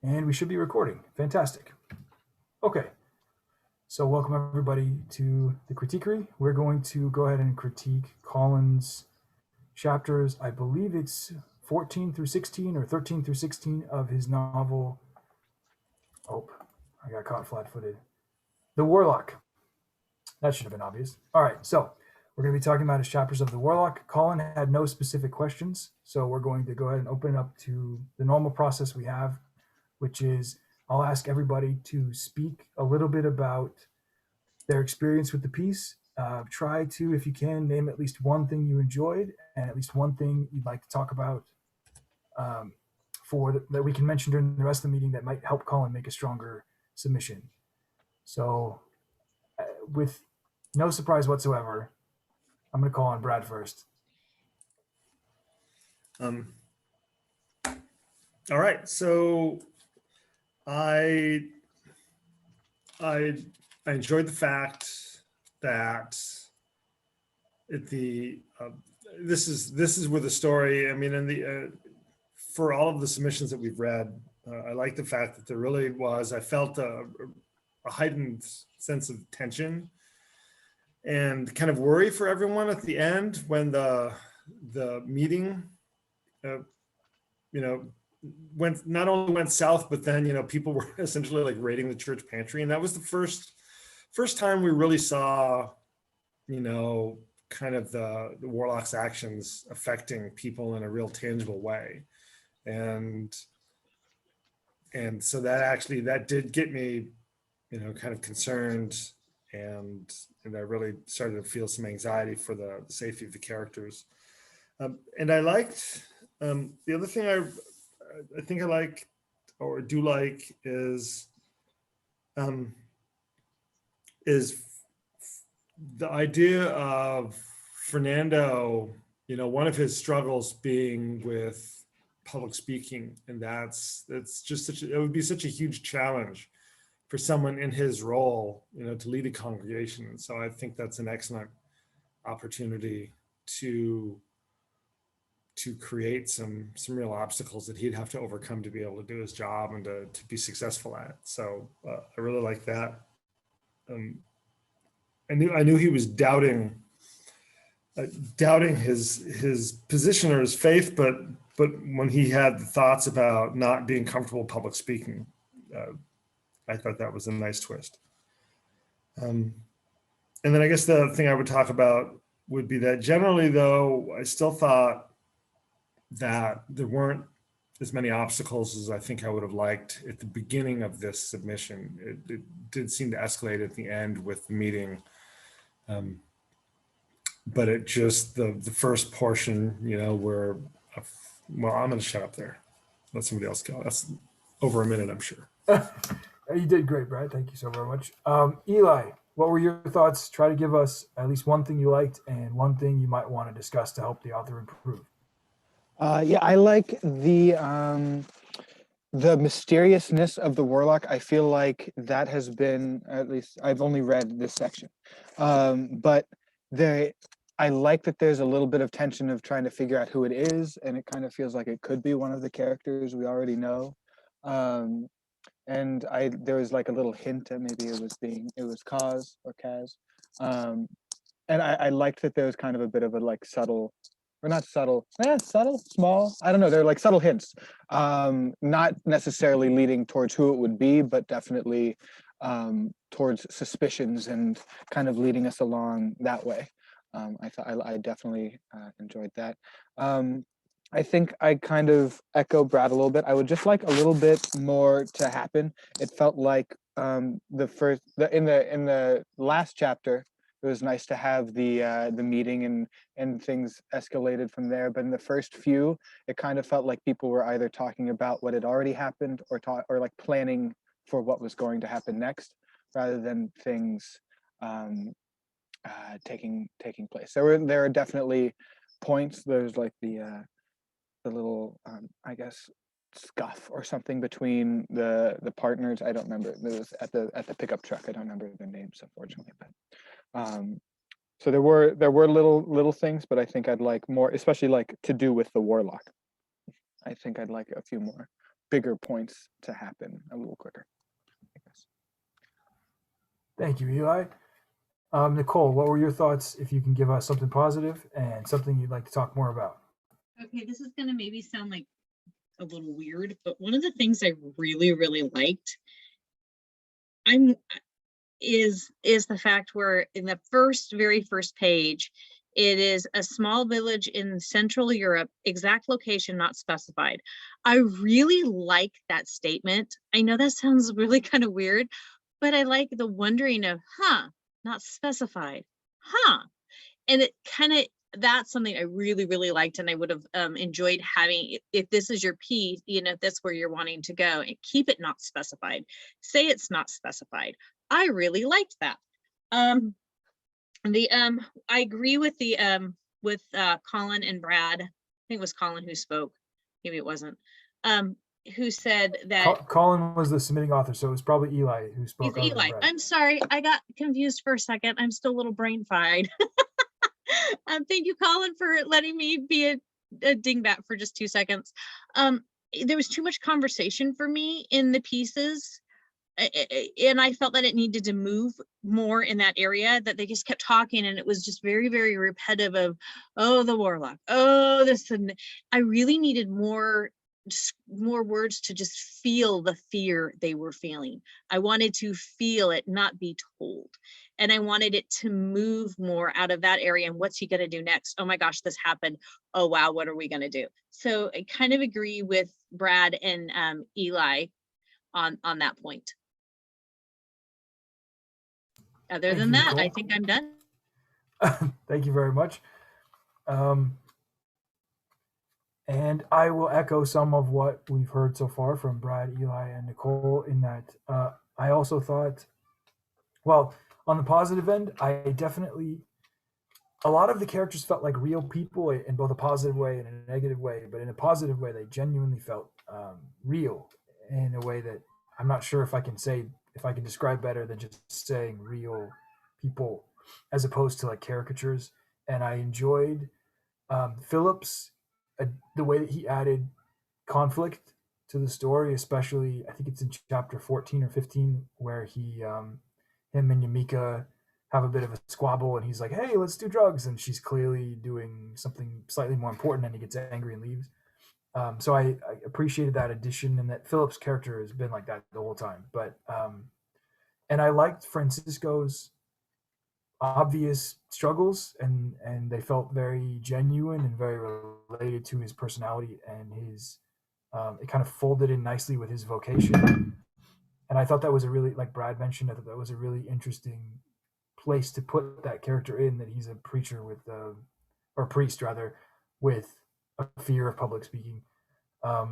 And we should be recording. Fantastic. Okay, so welcome everybody to the Critiquery. We're going to go ahead and critique Colin's chapters. I believe it's 14 through 16 or 13 through 16 of his novel. Oh, I got caught flat-footed. The Warlock. That should have been obvious. All right, so we're going to be talking about his chapters of The Warlock. Colin had no specific questions, so we're going to go ahead and open it up to the normal process we have, which is I'll ask everybody to speak a little bit about their experience with the piece. Try to, if you can, name at least one thing you enjoyed and at least one thing you'd like to talk about um, that we can mention during the rest of the meeting that might help Colin make a stronger submission. So, with no surprise whatsoever, I'm going to call on Brad first. All right, so I enjoyed the fact that this is where the story. I mean, in the for all of the submissions that we've read, I like the fact that there really was. I felt a heightened sense of tension and kind of worry for everyone at the end when the meeting, not only went south, but then people were essentially like raiding the church pantry, and that was the first time we really saw kind of the Warlock's actions affecting people in a real tangible way, and so that did get me kind of concerned, and I really started to feel some anxiety for the safety of the characters. And I liked the other thing I think I like or do like is the idea of Fernando, one of his struggles being with public speaking, and that's just it would be such a huge challenge for someone in his role, to lead a congregation. And so I think that's an excellent opportunity to create some real obstacles that he'd have to overcome to be able to do his job and to be successful at it. So I really like that. I knew he was doubting his position or his faith, but when he had the thoughts about not being comfortable public speaking, I thought that was a nice twist. And then I guess the thing I would talk about would be that generally, though, I still thought that there weren't as many obstacles as I think I would have liked at the beginning of this submission. It did seem to escalate at the end with the meeting. But it just, the first portion, where, well, I'm going to shut up there. Let somebody else go. That's over a minute, I'm sure. You did great, Brad. Thank you so very much. Eli, what were your thoughts? Try to give us at least one thing you liked and one thing you might want to discuss to help the author improve. Yeah, I like the mysteriousness of the Warlock. I feel like that has been, at least I've only read this section, but I like that there's a little bit of tension of trying to figure out who it is, and it kind of feels like it could be one of the characters we already know. And there was like a little hint that maybe it was Kaz or Kaz. And I liked that there was kind of a bit of a like subtle, or not subtle, small, I don't know, they're like subtle hints, not necessarily leading towards who it would be, but definitely towards suspicions and kind of leading us along that way. I definitely enjoyed that. I think I kind of echo Brad a little bit. I would just like a little bit more to happen. It felt like in the last chapter, it was nice to have the meeting and things escalated from there. But in the first few, it kind of felt like people were either talking about what had already happened or like planning for what was going to happen next, rather than things taking place. There are definitely points. There's like the little I guess scuff or something between the partners. I don't remember. It was at the pickup truck. I don't remember their names, unfortunately. But so there were little things, but I think I'd like more, especially like to do with the Warlock. I think I'd like a few more. bigger points to happen a little quicker, I guess. Thank you, Eli. Nichole, what were your thoughts? If you can give us something positive and something you'd like to talk more about. Okay, this is going to maybe sound like a little weird, but one of the things I really, really liked is the fact where in the very first page, it is a small village in Central Europe, exact location not specified. I really like that statement. I know that sounds really kind of weird, but I like the wondering of, not specified, and it kind of, that's something I really, really liked, and I would have enjoyed having, if this is your piece, if that's where you're wanting to go, and keep it not specified. Say it's not specified. I really liked that. I agree with Colin and Brad. I think it was Colin who spoke. Maybe it wasn't. Who said that Colin was the submitting author, so it was probably Eli who spoke. It's Eli. I'm sorry, I got confused for a second. I'm still a little brain fried. Thank you, Colin, for letting me be a dingbat for just 2 seconds. There was too much conversation for me in the pieces, and I felt that it needed to move more in that area, that they just kept talking, and it was just very, very repetitive of, oh, the Warlock, oh, this, and I really needed more words to just feel the fear they were feeling. I wanted to feel it, not be told. And I wanted it to move more out of that area. And what's he going to do next? Oh my gosh, this happened. Oh, wow, what are we going to do? So I kind of agree with Brad and Eli on that point. Other than that, I think I'm done. Thank you very much. And I will echo some of what we've heard so far from Brad, Eli, and Nichole in that I also thought, well, on the positive end, I definitely, a lot of the characters felt like real people in both a positive way and a negative way, but in a positive way, they genuinely felt real in a way that I'm not sure if I can describe better than just saying real people as opposed to like caricatures. And I enjoyed Phillips, the way that he added conflict to the story, especially I think it's in chapter 14 or 15 where him and Yamika have a bit of a squabble, and he's like, hey, let's do drugs, and she's clearly doing something slightly more important, and he gets angry and leaves. So I appreciated that addition, and that Phillips' character has been like that the whole time. But and I liked Francisco's obvious struggles, and they felt very genuine and very related to his personality and his it kind of folded in nicely with his vocation. And I thought that was a really, like Brad mentioned, I thought that was a really interesting place to put that character in, that he's a preacher with or priest rather, with a fear of public speaking. I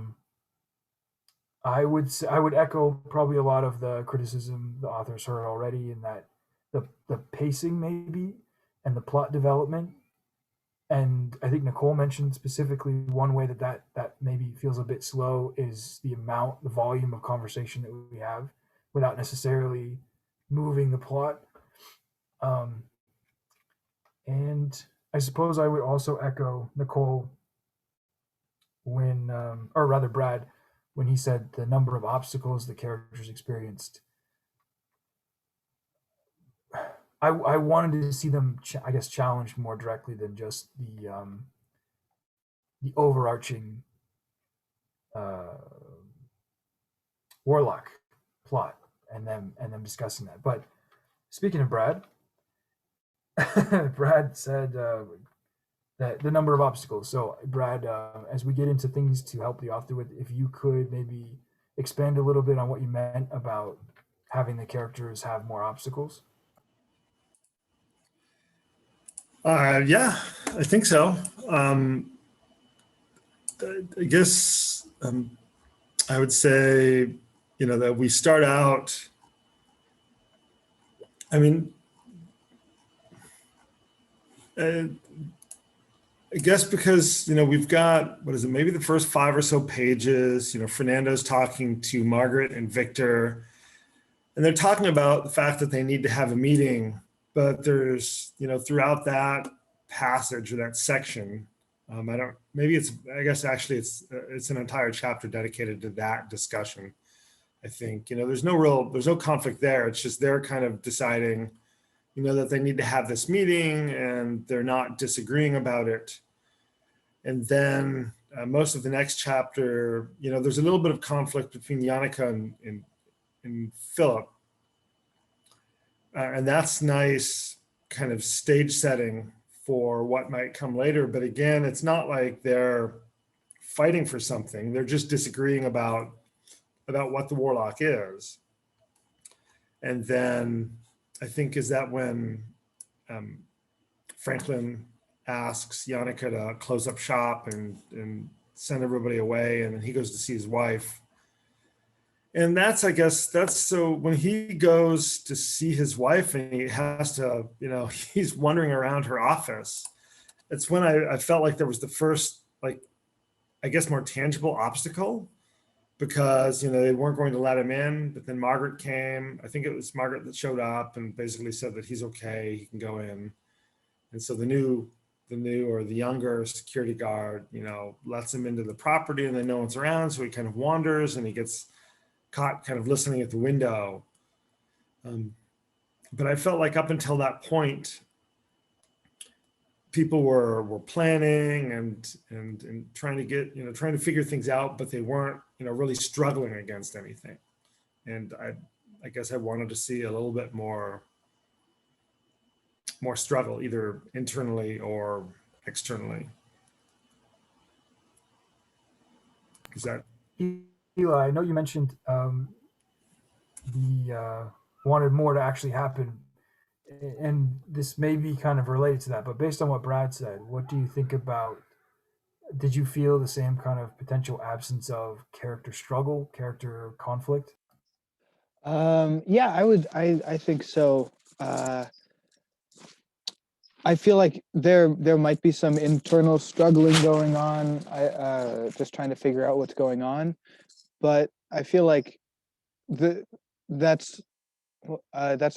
would echo probably a lot of the criticism the authors heard already, in that the pacing maybe and the plot development, and I think Nichole mentioned specifically one way that maybe feels a bit slow is the volume of conversation that we have without necessarily moving the plot. And I suppose I would also echo Nichole when, or rather Brad, when he said the number of obstacles the characters experienced. I wanted to see them, I guess, challenged more directly than just the overarching Warlock plot and them discussing that. But speaking of Brad, Brad said that the number of obstacles. So Brad, as we get into things to help the author with, if you could maybe expand a little bit on what you meant about having the characters have more obstacles. Yeah, I think so. I guess I would say, that we start out, I mean, I guess because, we've got, maybe the first 5 or so pages, Fernando's talking to Margaret and Victor, and they're talking about the fact that they need to have a meeting. But there's, throughout that passage or that section, I don't, maybe it's, I guess actually it's an entire chapter dedicated to that discussion. I think, you know, there's no conflict there. It's just they're kind of deciding, you know, that they need to have this meeting and they're not disagreeing about it. And then most of the next chapter, you know, there's a little bit of conflict between Yannicka and Philip. And that's nice kind of stage setting for what might come later. But again, it's not like they're fighting for something. They're just disagreeing about what the Warlock is. And then I think is that when Franklin asks Yannicka to close up shop and send everybody away, and then he goes to see his wife. And that's, I guess, that's so when he goes to see his wife and he has to, you know, he's wandering around her office. It's when I felt like there was the first, like, I guess, more tangible obstacle, because, you know, they weren't going to let him in, but then Margaret came. I think it was Margaret that showed up and basically said that he's okay, he can go in. And so the younger security guard, you know, lets him into the property and then no one's around. So he kind of wanders and he gets caught kind of listening at the window. But I felt like up until that point, people were planning and trying to get, you know, trying to figure things out, but they weren't, you know, really struggling against anything. And I guess I wanted to see a little bit more struggle, either internally or externally. Is that? Eli, I know you mentioned wanted more to actually happen, and this may be kind of related to that, but based on what Brad said, what do you think about, did you feel the same kind of potential absence of character struggle, character conflict? Yeah, I think so. I feel like there might be some internal struggling going on. Just trying to figure out what's going on, but I feel like that's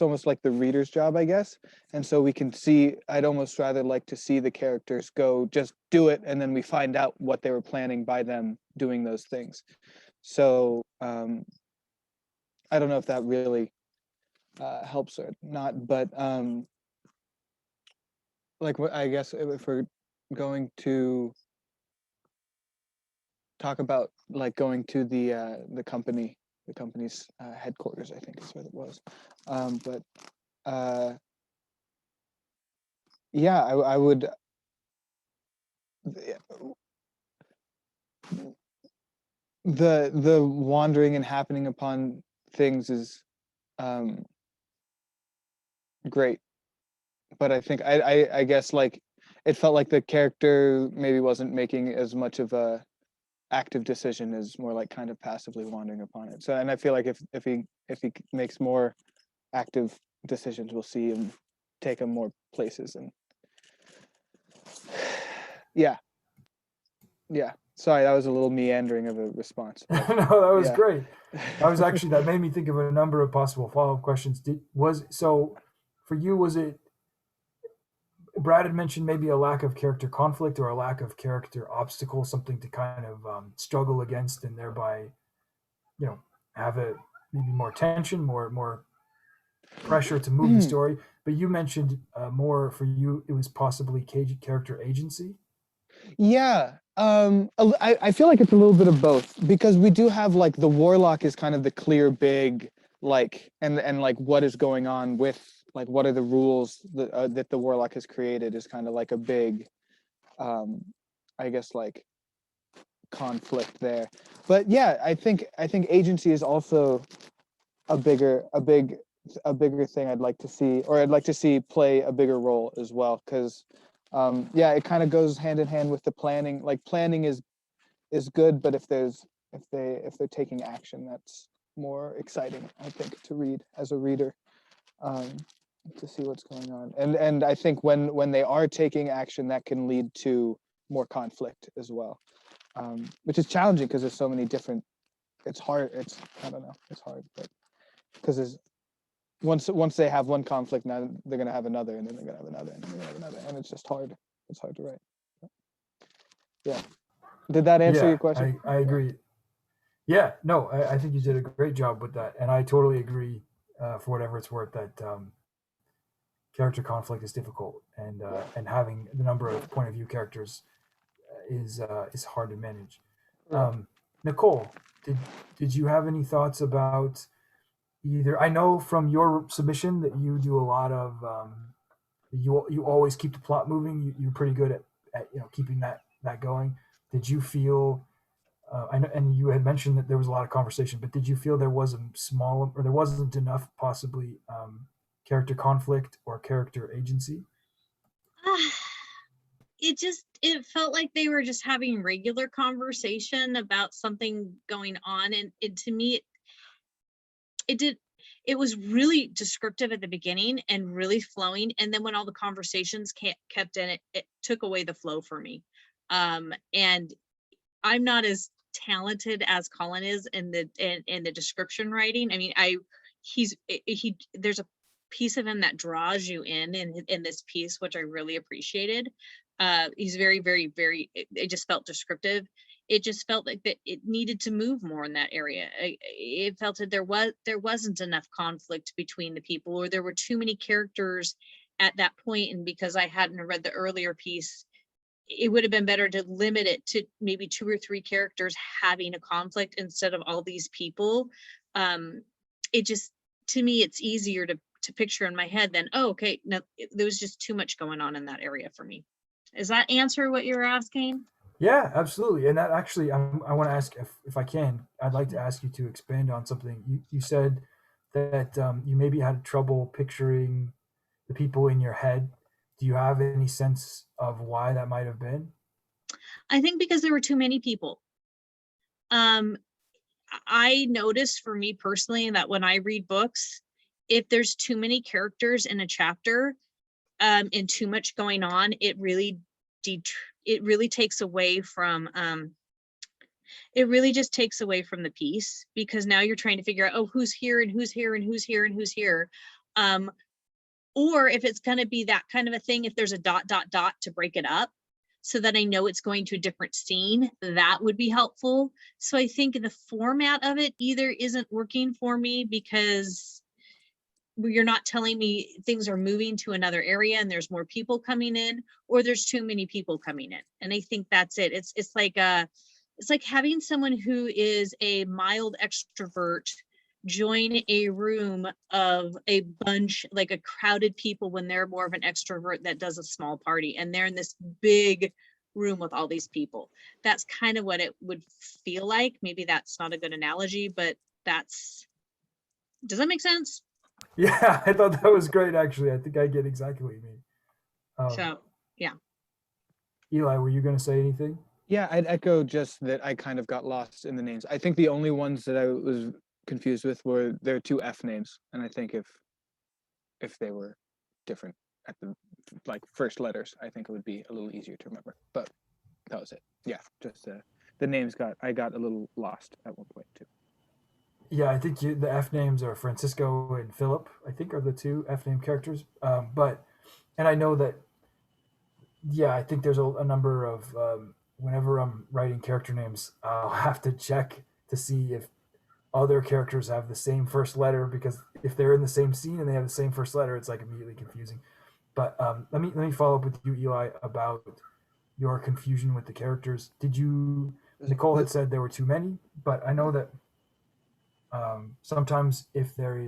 almost like the reader's job, I guess. And so we can see. I'd almost rather like to see the characters go just do it, and then we find out what they were planning by them doing those things. So I don't know if that really helps or not, but like what I guess if we're going to talk about like going to the company's headquarters, I think is what it was. But yeah, I would. The wandering and happening upon things is great, but I think I guess like it felt like the character maybe wasn't making as much of a active decision, as more like kind of passively wandering upon it. So, and I feel like if he makes more active decisions, we'll see him take him more places. And yeah. Sorry, that was a little meandering of a response. No, that was Yeah. great. That made me think of a number of possible follow-up questions. So for you, was it, Brad had mentioned maybe a lack of character conflict or a lack of character obstacle, something to kind of struggle against, and thereby, you know, have a maybe more tension, more pressure to move the story. But you mentioned more for you, it was possibly character agency. Yeah. I feel like it's a little bit of both, because we do have like the Warlock is kind of the clear big, like, and like what is going on with, like, what are the rules that the Warlock has created is kind of like a big, I guess, like conflict there. But yeah, I think agency is also a bigger thing I'd like to see, or I'd like to see play a bigger role as well, because yeah, it kind of goes hand in hand with the planning. Like planning is good, but if they're taking action, that's more exciting, I think, to read as a reader, to see what's going on. And I think when they are taking action, that can lead to more conflict as well, which is challenging because there's so many different. It's hard. I don't know. It's hard, but because there's once they have one conflict, now they're gonna have another, and then they're gonna have another, and then they're gonna have another, and it's just hard. It's hard to write. Did that answer Yeah, your question? I agree. Yeah, no, I think you did a great job with that, and I totally agree. For whatever it's worth, that character conflict is difficult, and having the number of point of view characters is hard to manage. Correct. Nichole, did you have any thoughts about either? I know from your submission that you do a lot of you always keep the plot moving. You're pretty good at keeping that going. Did you feel? I know, and you had mentioned that there was a lot of conversation, but did you feel there was a small, or there wasn't enough, possibly, character conflict or character agency? It felt like they were just having regular conversation about something going on, and to me it was really descriptive at the beginning and really flowing, and then when all the conversations kept in it took away the flow for me. And I'm not as talented as Colin is in the description writing. I mean, there's a piece of him that draws you in this piece, which I really appreciated. He's very, very, very, it just felt descriptive. It just felt like that it needed to move more in that area. It felt that there wasn't enough conflict between the people, or there were too many characters at that point. And because I hadn't read the earlier piece, it would have been better to limit it to maybe 2 or 3 characters having a conflict instead of all these people. It just, to me, it's easier to picture in my head than, oh, okay, no, there was just too much going on in that area for me. Does that answer what you're asking? Yeah, absolutely. And that actually, I want to ask, if I can, I'd like to ask you to expand on something. You said that you maybe had trouble picturing the people in your head. Do you have any sense of why that might have been? I think because there were too many people. I noticed, for me personally, that when I read books, if there's too many characters in a chapter, and too much going on, it really takes away from it really just takes away from the piece, because now you're trying to figure out, oh, who's here and who's here and who's here and who's here. Or if it's going to be that kind of a thing, if there's a ... to break it up so that I know it's going to a different scene, that would be helpful. So I think the format of it either isn't working for me because you're not telling me things are moving to another area and there's more people coming in, or there's too many people coming in. And I think that's it. It's like having someone who is a mild extrovert join a room of a bunch, like a crowded people, when they're more of an extrovert that does a small party, and they're in this big room with all these people. That's kind of what it would feel like. Maybe that's not a good analogy, but does that make sense? Yeah, I thought that was great. Actually, I think I get exactly what you mean. So yeah. Eli, were you going to say anything? Yeah, I'd echo just that I kind of got lost in the names. I think the only ones that I was confused with were their 2 F names, and I think if they were different at the first letters, I think it would be a little easier to remember. But that was it. Yeah, just the names I got a little lost at one point too. Yeah, I think the F names are Francisco and Philip, I think, are the 2 F name characters. And I know that, yeah, I think there's a number of, whenever I'm writing character names, I'll have to check to see if other characters have the same first letter, because if they're in the same scene and they have the same first letter, it's like immediately confusing. But let me follow up with you, Eli, about your confusion with the characters. Nichole had said there were too many, but I know that sometimes if there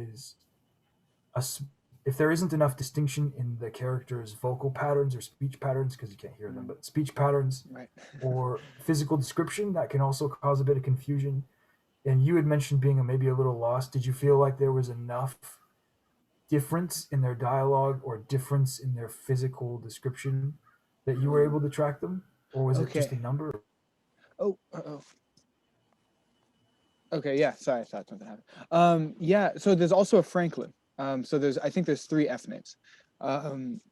isn't enough distinction in the character's vocal patterns or speech patterns, because you can't hear them, but speech patterns, Right. or physical description, that can also cause a bit of confusion. And you had mentioned being maybe a little lost. Did you feel like there was enough difference in their dialogue or difference in their physical description that you were able to track them, or was it just a number? Oh. Okay, yeah, sorry, I thought something happened. Yeah, so there's also a Franklin. So I think there's 3 F names.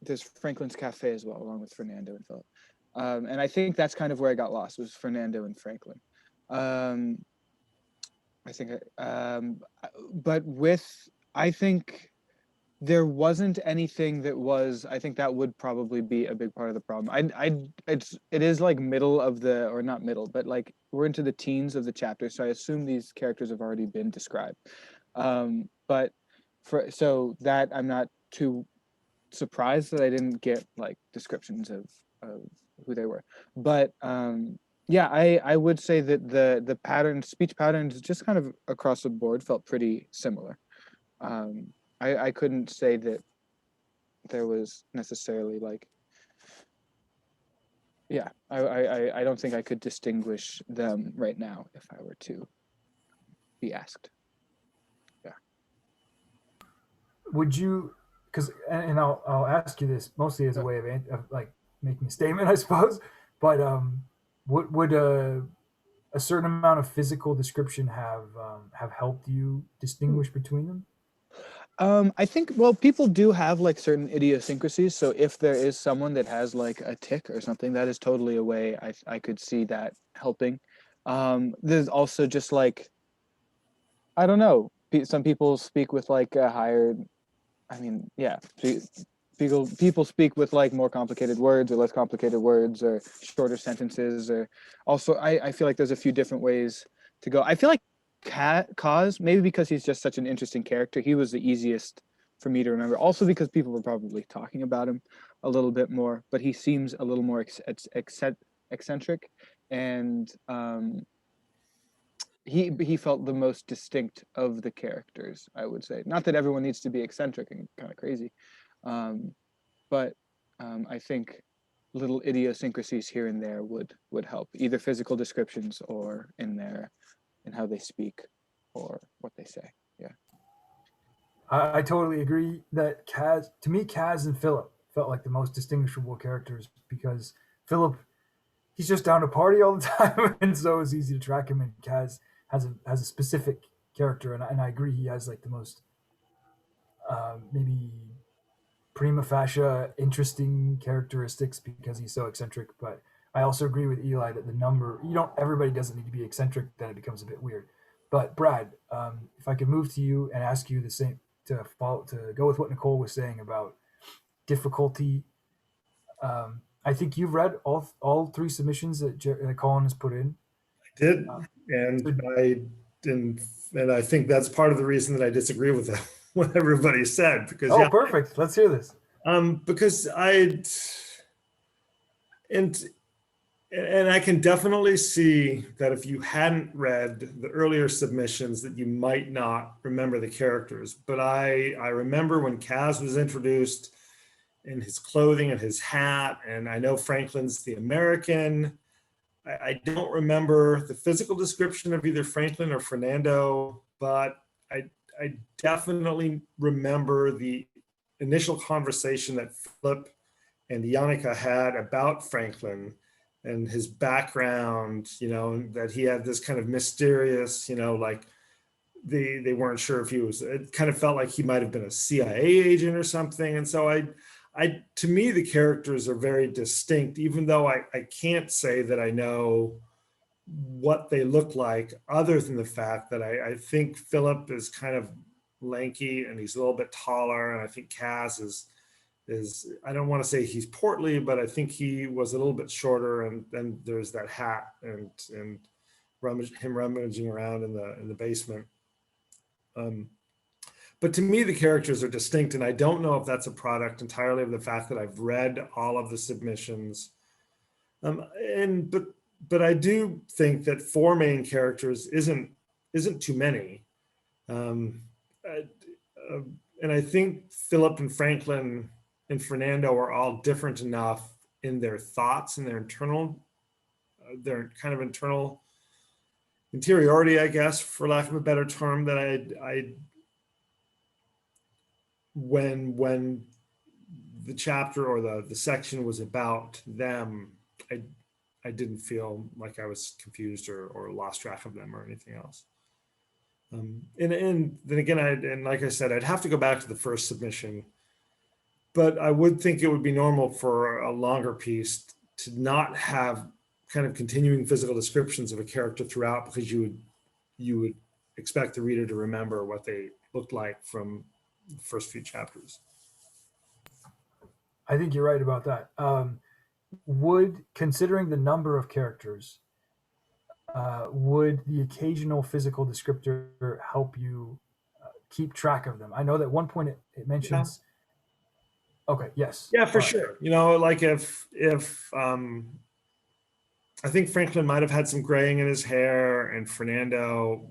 There's Franklin's Cafe as well, along with Fernando and Philip. And I think that's kind of where I got lost, was Fernando and Franklin. I think, but I think there wasn't anything that was, I think that would probably be a big part of the problem. It is like middle of the, or not middle, but like we're into the teens of the chapter. So I assume these characters have already been described. But so that I'm not too surprised that I didn't get like descriptions of who they were. But yeah, I would say that the patterns, speech patterns just kind of across the board felt pretty similar. I couldn't say that there was necessarily like, yeah, I don't think I could distinguish them right now if I were to be asked. Yeah. Would you, because, and I'll ask you this mostly as a way of like making a statement, I suppose, but would a certain amount of physical description have helped you distinguish between them? I think, well, people do have like certain idiosyncrasies. So if there is someone that has like a tick or something, that is totally a way I could see that helping. There's also just like, I don't know, some people speak with like a higher, I mean, yeah, people speak with like more complicated words or less complicated words or shorter sentences, or also I feel like there's a few different ways to go. I feel like Kaz, maybe because he's just such an interesting character, he was the easiest for me to remember. Also because people were probably talking about him a little bit more, but he seems a little more eccentric, and he felt the most distinct of the characters, I would say. Not that everyone needs to be eccentric and kind of crazy, but I think little idiosyncrasies here and there would help, either physical descriptions or in how they speak or what they say. Yeah. I totally agree that to me, Kaz and Philip felt like the most distinguishable characters because Philip, he's just down to party all the time, and so it's easy to track him. And Kaz has a specific character, and I agree he has like the most maybe prima facie interesting characteristics because he's so eccentric. But I also agree with Eli that the number, everybody doesn't need to be eccentric, then it becomes a bit weird. But Brad, if I could move to you and ask you the same to go with what Nichole was saying about difficulty. I think you've read all three submissions that Colin has put in. I did, and I didn't, and I think that's part of the reason that I disagree with what everybody said. Because perfect. Let's hear this. Because and I can definitely see that if you hadn't read the earlier submissions that you might not remember the characters. But I remember when Kaz was introduced in his clothing and his hat, and I know Franklin's the American. I don't remember the physical description of either Franklin or Fernando, but I definitely remember the initial conversation that Philip and Yannicka had about Franklin and his background, that he had this kind of mysterious, like they weren't sure if it kind of felt like he might have been a CIA agent or something. And so to me, the characters are very distinct, even though I can't say that I know what they look like, other than the fact that I think Philip is kind of lanky and he's a little bit taller. And I think Kaz is I don't want to say he's portly, but I think he was a little bit shorter. And then there's that hat and him rummaging around in the basement. But to me, the characters are distinct, and I don't know if that's a product entirely of the fact that I've read all of the submissions. But I do think that 4 main characters isn't too many. And I think Philip and Franklin and Fernando are all different enough in their thoughts and their kind of internal interiority, I guess, for lack of a better term, that when the chapter or the section was about them, I didn't feel like I was confused or lost track of them or anything else. And then again, like I said, I'd have to go back to the first submission, but I would think it would be normal for a longer piece to not have kind of continuing physical descriptions of a character throughout, because you would expect the reader to remember what they looked like from first few chapters. I think you're right about that. Considering the number of characters, would the occasional physical descriptor help you keep track of them? I know that one point it mentions. Okay. Yes. Yeah, for All right. sure. Like if I think Franklin might have had some graying in his hair, and Fernando,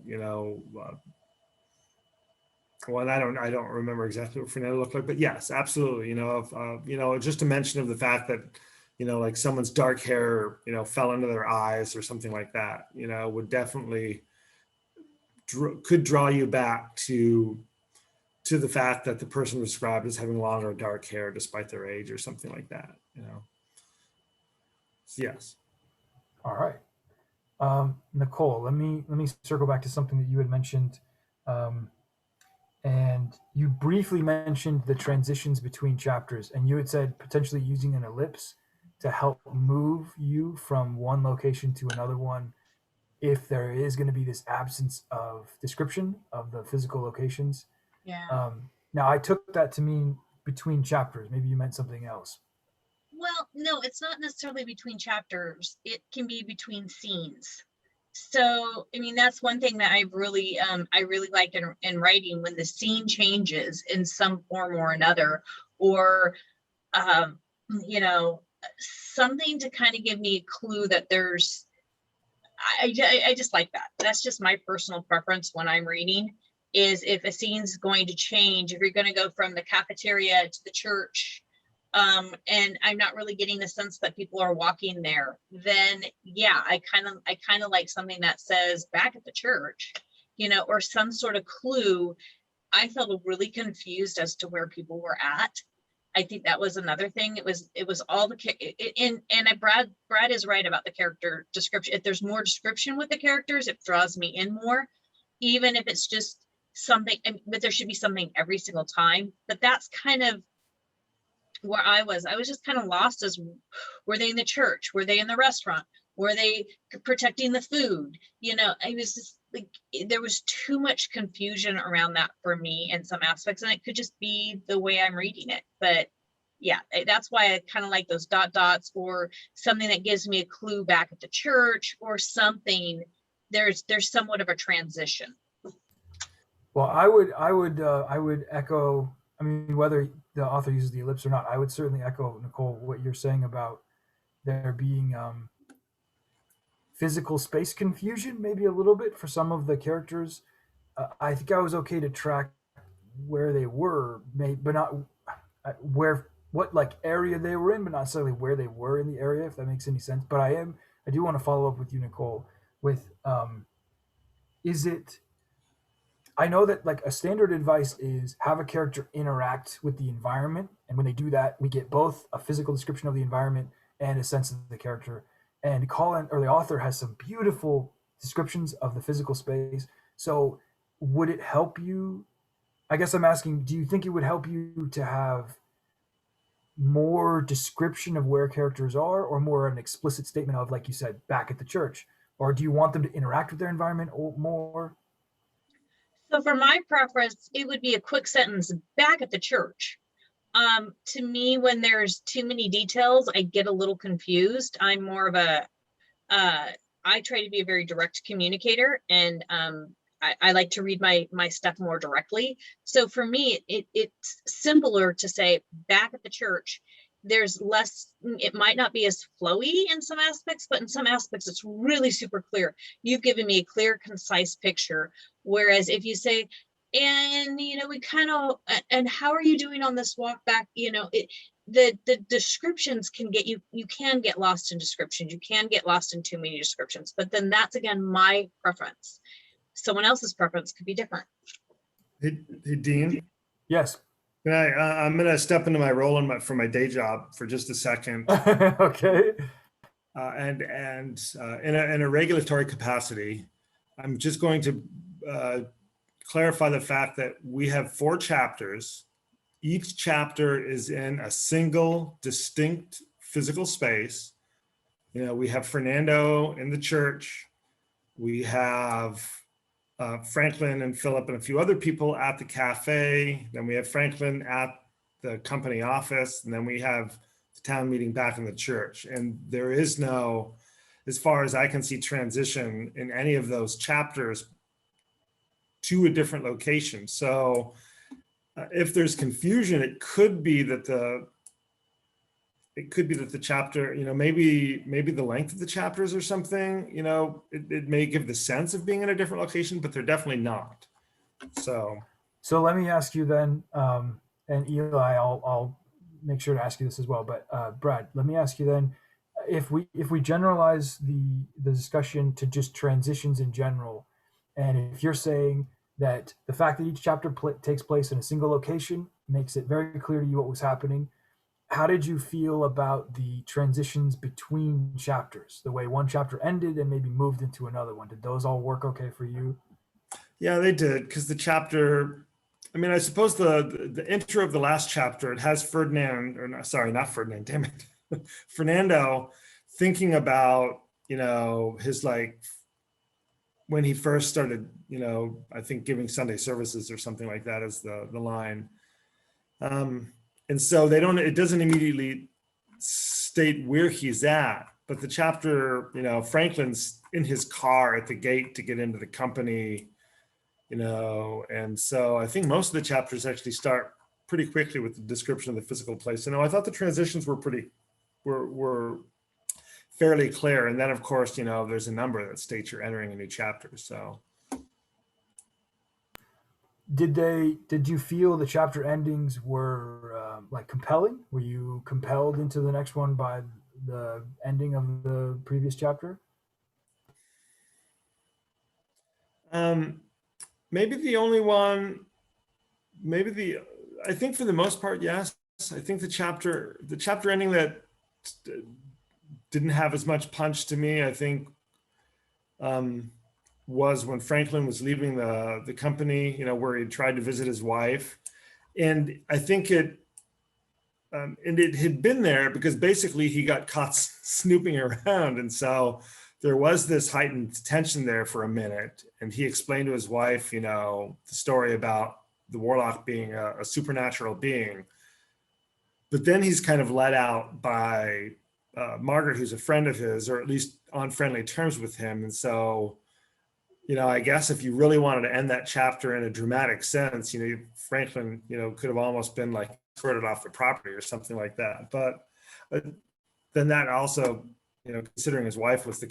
well, I don't remember exactly what Fernando looked like, but yes, absolutely. Just a mention of the fact that, like someone's dark hair, fell into their eyes or something like that, would definitely could draw you back to the fact that the person was described as having long or dark hair despite their age or something like that, Yes. All right. Nichole, let me circle back to something that you had mentioned. And you briefly mentioned the transitions between chapters, and you had said potentially using an ellipse to help move you from one location to another one if there is going to be this absence of description of the physical locations. Yeah. Now, I took that to mean between chapters. Maybe you meant something else. Well, no, it's not necessarily between chapters. It can be between scenes. So, I mean, that's one thing that I really like in writing, when the scene changes in some form or another, or, you know, something to kind of give me a clue that there's, I just like that. That's just my personal preference when I'm reading, is if a scene's going to change, if you're going to go from the cafeteria to the church, and I'm not really getting the sense that people are walking there, then yeah, I kind of like something that says back at the church, or some sort of clue. I felt really confused as to where people were at. I think that was another thing. It was all Brad is right about the character description. If there's more description with the characters, it draws me in more, even if it's just something, but there should be something every single time. But that's kind of where I was just kind of lost as, were they in the church? Were they in the restaurant? Were they protecting the food? I was just like, there was too much confusion around that for me in some aspects, and it could just be the way I'm reading it. But yeah, that's why I kind of like those dots, or something that gives me a clue back at the church, or something. There's somewhat of a transition. Well, I would echo. I mean, whether the author uses the ellipse or not, I would certainly echo, Nichole, what you're saying about there being physical space confusion, maybe a little bit for some of the characters. I think I was okay to track where they were, but not what like area they were in, but not necessarily where they were in the area, if that makes any sense. But I do want to follow up with you, Nichole, with is it, I know that like a standard advice is have a character interact with the environment, and when they do that, we get both a physical description of the environment and a sense of the character. And Colin, or the author, has some beautiful descriptions of the physical space. So would it help you? I guess I'm asking, do you think it would help you to have more description of where characters are, or more an explicit statement of, like you said, back at the church? Or do you want them to interact with their environment more? So for my preference, it would be a quick sentence, back at the church. To me, when there's too many details, I get a little confused. I'm more of a, I try to be a very direct communicator, and I like to read my stuff more directly. So for me, it's simpler to say back at the church. There's less, it might not be as flowy in some aspects, but in some aspects it's really super clear. You've given me a clear, concise picture. Whereas if you say, and we kind of, and how are you doing on this walk back, the descriptions can get you can get lost in descriptions. You can get lost in too many descriptions, but then that's again my preference. Someone else's preference could be different. Hey, Dean. Yes. I'm going to step into my role for my day job for just a second. Okay. And in a regulatory capacity, I'm just going to clarify the fact that we have 4 chapters. Each chapter is in a single distinct physical space. We have Fernando in the church. We have Franklin and Philip and a few other people at the cafe. Then we have Franklin at the company office, and then we have the town meeting back in the church. And there is no, as far as I can see, transition in any of those chapters to a different location. So if there's confusion, it could be that the chapter, maybe the length of the chapters or something, it may give the sense of being in a different location, but they're definitely not. So let me ask you then, and Eli, I'll make sure to ask you this as well. But Brad, let me ask you then, if we generalize the discussion to just transitions in general, and if you're saying that the fact that each chapter takes place in a single location makes it very clear to you what was happening, how did you feel about the transitions between chapters, the way one chapter ended and maybe moved into another one? Did those all work okay for you? yeah, they did, because the chapter, I suppose the intro of the last chapter, it has Ferdinand, or no, sorry, not Ferdinand, damn it, Fernando thinking about, his when he first started, I think giving Sunday services or something like that as the line. And so it doesn't immediately state where he's at, but the chapter, Franklin's in his car at the gate to get into the company, and so I think most of the chapters actually start pretty quickly with the description of the physical place. I thought the transitions were fairly clear. And then of course, there's a number that states you're entering a new chapter. So did you feel the chapter endings were compelling? Were you compelled into the next one by the ending of the previous chapter? Maybe the only one, I think for the most part, yes. I think the chapter ending that didn't have as much punch to me, I think, was when Franklin was leaving the company, where he tried to visit his wife. And I think and it had been there because basically he got caught snooping around. And so there was this heightened tension there for a minute. And he explained to his wife, the story about the Warlock being a supernatural being. But then he's kind of let out by Margaret, who's a friend of his, or at least on friendly terms with him. And so, I guess if you really wanted to end that chapter in a dramatic sense, Franklin, could have almost been like escorted off the property or something like that. But then that also, considering his wife was the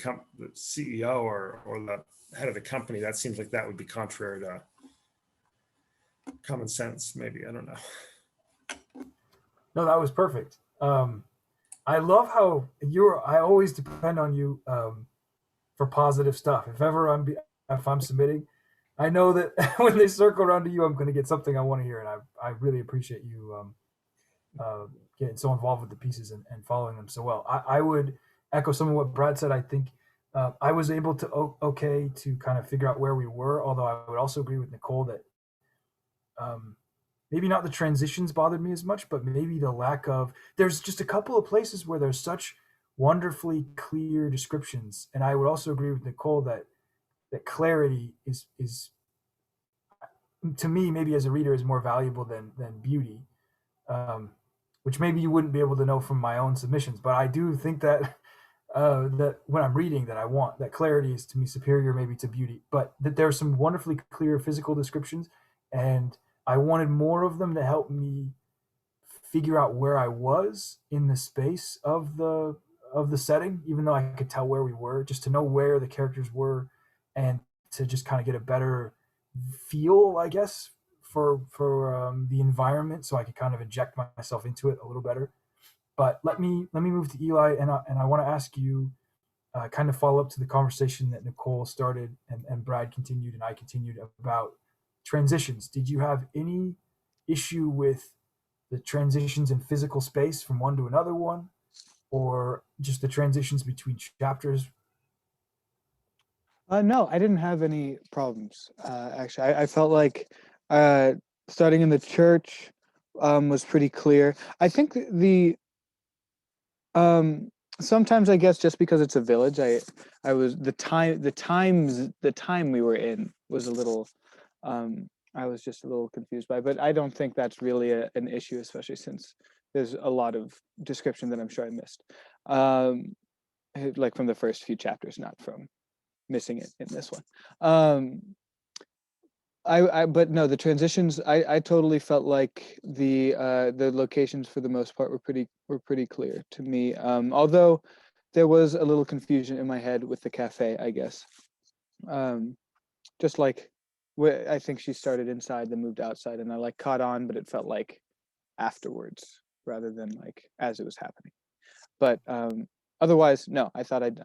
CEO or the head of the company, that seems like that would be contrary to common sense, maybe. I don't know. No, that was perfect. I love how I always depend on you for positive stuff. If I'm submitting, I know that when they circle around to you, I'm going to get something I want to hear, and I really appreciate you getting so involved with the pieces and following them so well. I would echo some of what Brad said. I think I was able to to kind of figure out where we were, although I would also agree with Nichole that maybe not the transitions bothered me as much, but maybe the lack of, there's just a couple of places where there's such wonderfully clear descriptions. And I would also agree with Nichole that clarity is to me, maybe as a reader, is more valuable than beauty, which maybe you wouldn't be able to know from my own submissions. But I do think that that when I'm reading, that I want that clarity is to me superior maybe to beauty, but that there's some wonderfully clear physical descriptions, and I wanted more of them to help me figure out where I was in the space of the setting, even though I could tell where we were, just to know where the characters were and to just kind of get a better feel, I guess, for the environment, so I could kind of inject myself into it a little better. But let me move to Eli, and I want to ask you, kind of follow up to the conversation that Nichole started and Brad continued and I continued about transitions. Did you have any issue with the transitions in physical space from one to another one, or just the transitions between chapters? No, I didn't have any problems. Actually, I felt like starting in the church was pretty clear. I think Sometimes I guess just because it's a village, I was the time we were in was a little I was just a little confused by, but I don't think that's really an issue, especially since there's a lot of description that I'm sure I missed. Like from the first few chapters, not from missing it in this one. But no, the transitions, I totally felt like the locations for the most part were pretty clear to me. Although there was a little confusion in my head with the cafe, I guess. Just like I think she started inside, then moved outside, and I like caught on, but it felt like afterwards rather than like as it was happening. But otherwise, no, I thought it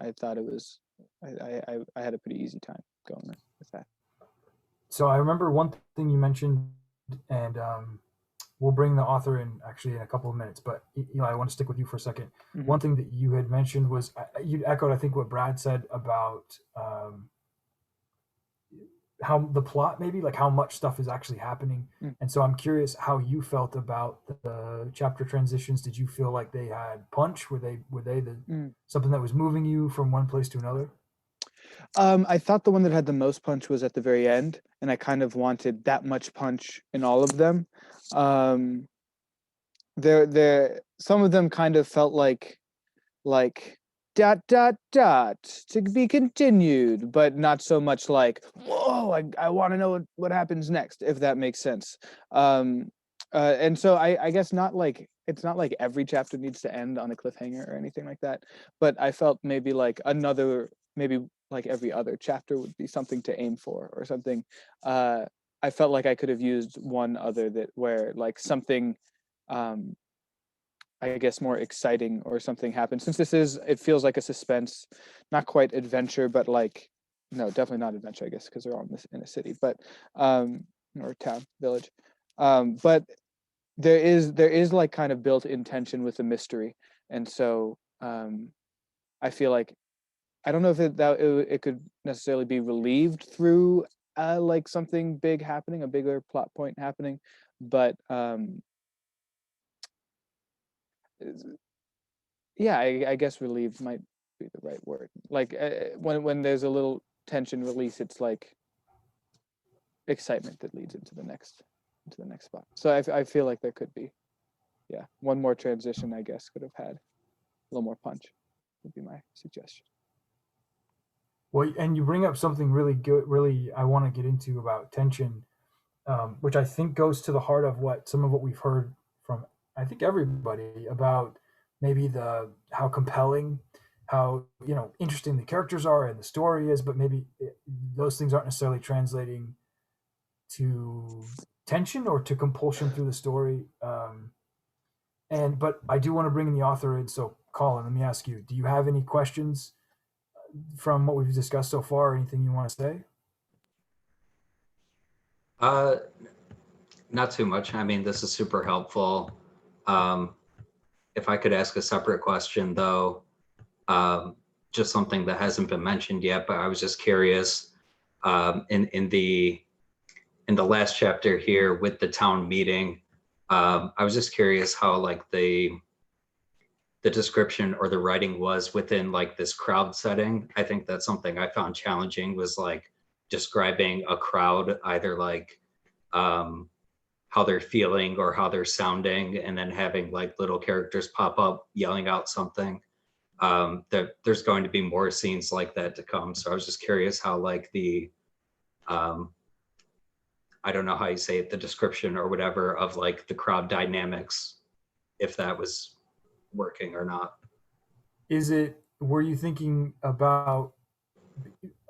was I had a pretty easy time going with that. So I remember one thing you mentioned, and we'll bring the author in actually in a couple of minutes, but I want to stick with you for a second. Mm-hmm. One thing that you had mentioned was you echoed, I think, what Brad said about how the plot, maybe like how much stuff is actually happening. And so I'm curious how you felt about the chapter transitions. Did you feel like they had punch? Were they something that was moving you from one place to another? I thought the one that had the most punch was at the very end, and I kind of wanted that much punch in all of them. There some of them kind of felt like dot to be continued, but not so much like, whoa, I want to know what happens next, if that makes sense. And so I guess not like it's not like every chapter needs to end on a cliffhanger or anything like that, but I felt maybe like maybe like every other chapter would be something to aim for or something. I felt like I could have used one other that where like something I guess more exciting or something happens, since it feels like a suspense, not quite adventure, but like, no, definitely not adventure, I guess, because they're all in a city, but or town, village. But there is like kind of built-in tension with the mystery, and so I feel like I don't know if it could necessarily be relieved through like something big happening, a bigger plot point happening, but yeah, I guess relieved might be the right word. Like when there's a little tension release, it's like excitement that leads into the next spot. So I feel like there could be, yeah, one more transition, I guess, could have had a little more punch, would be my suggestion. Well, and you bring up something really good, really I want to get into about tension, which I think goes to the heart of some of what we've heard from, I think, everybody about maybe how compelling, how interesting the characters are and the story is, but maybe those things aren't necessarily translating to tension or to compulsion through the story. But I do want to bring in the author in. So, Colin, let me ask you: do you have any questions from what we've discussed so far? Or anything you want to say? Not too much. I mean, this is super helpful. If I could ask a separate question, though, just something that hasn't been mentioned yet, but I was just curious. In the last chapter here with the town meeting, I was just curious how like the description or the writing was within like this crowd setting. I think that's something I found challenging, was like describing a crowd, either like how they're feeling or how they're sounding, and then having like little characters pop up yelling out something. That there's going to be more scenes like that to come. So I was just curious how like the I don't know how you say it, the description or whatever of like the crowd dynamics, if that was working or not. Were you thinking about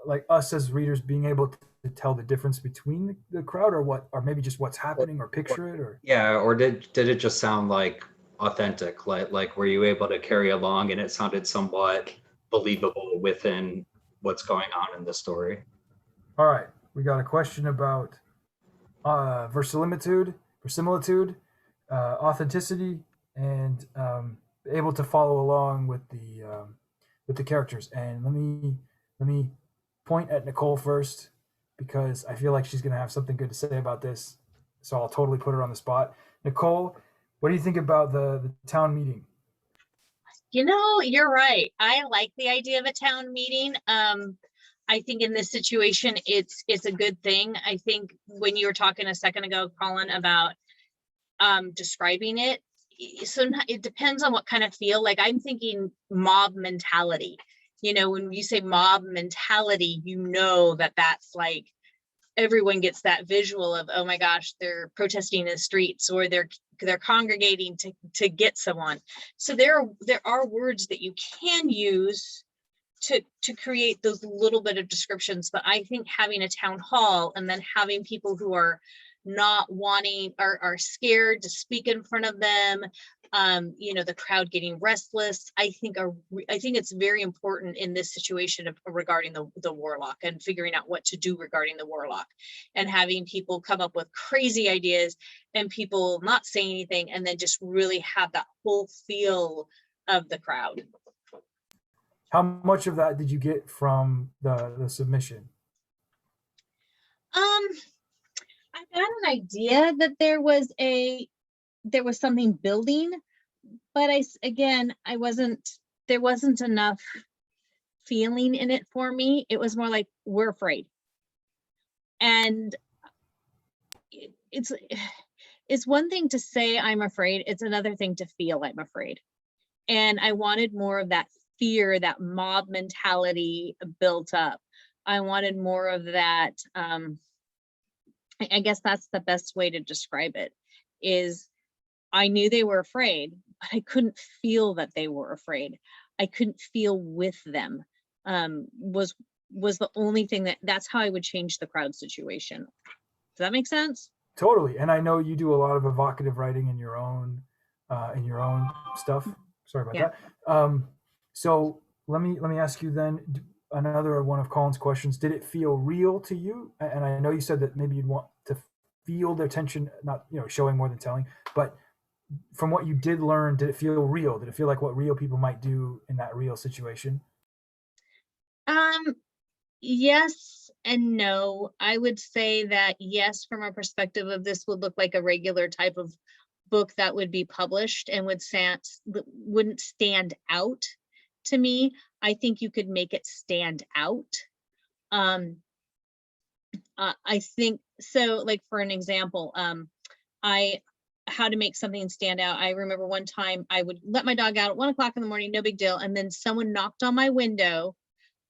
like us as readers being able to tell the difference between the crowd, or maybe just what's happening, or picture it, or yeah, or did it just sound like authentic? Like were you able to carry along and it sounded somewhat believable within what's going on in the story? All right, we got a question about verisimilitude, authenticity, and able to follow along with the characters. And let me point at Nichole first, because I feel like she's going to have something good to say about this. So I'll totally put her on the spot. Nichole, what do you think about the town meeting? You know, you're right. I like the idea of a town meeting. I think in this situation, it's a good thing. I think when you were talking a second ago, Colin, about describing it, so it depends on what kind of feel. Like I'm thinking mob mentality. You know, when you say mob mentality, you know that that's like everyone gets that visual of, oh my gosh, they're protesting in the streets, or they're congregating to get someone. So there are words that you can use to create those little bit of descriptions. But I think having a town hall and then having people who are not wanting, are scared to speak in front of them, you know, the crowd getting restless, I think it's very important in this situation regarding the warlock, and figuring out what to do regarding the warlock, and having people come up with crazy ideas and people not saying anything, and then just really have that whole feel of the crowd. How much of that did you get from the submission? I got an idea that there was something building, but there wasn't enough feeling in it for me. It was more like, we're afraid. And it's one thing to say I'm afraid, it's another thing to feel I'm afraid. And I wanted more of that fear, that mob mentality built up. I wanted more of that. I guess that's the best way to describe it, is I knew they were afraid, but I couldn't feel that they were afraid. I couldn't feel with them. Was the only thing that's how I would change the crowd situation. Does that make sense? Totally. And I know you do a lot of evocative writing in your own stuff. Sorry about Yeah. that. So let me ask you then another one of Colin's questions. Did it feel real to you? And I know you said that maybe you'd want to feel their tension, not, you know, showing more than telling, but from what you did learn, did it feel real? Did it feel like what real people might do in that real situation? Yes and no. I would say that yes, from a perspective of this would look like a regular type of book that would be published and wouldn't stand out to me. I think you could make it stand out. I think so. Like for an example, how to make something stand out. I remember one time I would let my dog out at 1 o'clock in the morning, no big deal. And then someone knocked on my window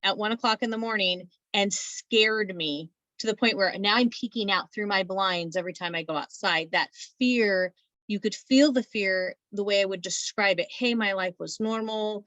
at 1 o'clock in the morning and scared me to the point where now I'm peeking out through my blinds every time I go outside. That fear, you could feel the fear the way I would describe it. Hey, my life was normal.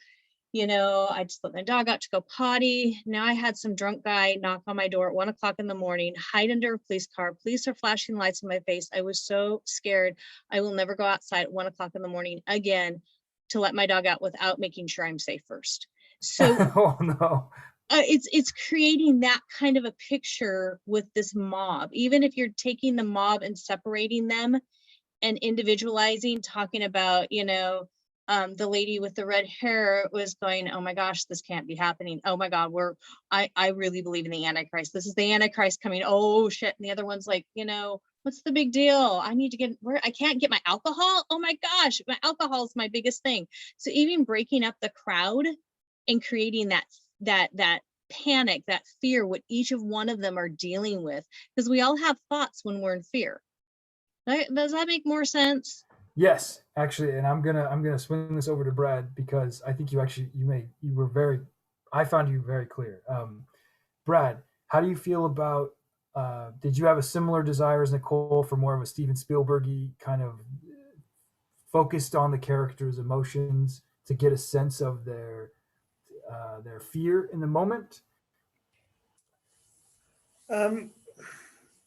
You know, I just let my dog out to go potty. Now I had some drunk guy knock on my door at 1 o'clock in the morning, hide under a police car. Police are flashing lights in my face. I was so scared. I will never go outside at 1 o'clock in the morning again to let my dog out without making sure I'm safe first. So oh no. It's creating that kind of a picture with this mob. Even if you're taking the mob and separating them and individualizing, talking about, you know, the lady with the red hair was going, oh my gosh, this can't be happening. Oh my God, I really believe in the Antichrist. This is the Antichrist coming. Oh shit. And the other one's like, you know, what's the big deal? I need to get I can't get my alcohol. Oh my gosh, my alcohol is my biggest thing. So even breaking up the crowd and creating that panic, that fear, what each of one of them are dealing with, because we all have thoughts when we're in fear. Does that make more sense? Yes, actually, and I'm gonna swing this over to Brad, because I think I found you very clear. Brad, how do you feel about? Did you have a similar desire as Nichole for more of a Steven Spielberg-y kind of focused on the characters' emotions to get a sense of their fear in the moment?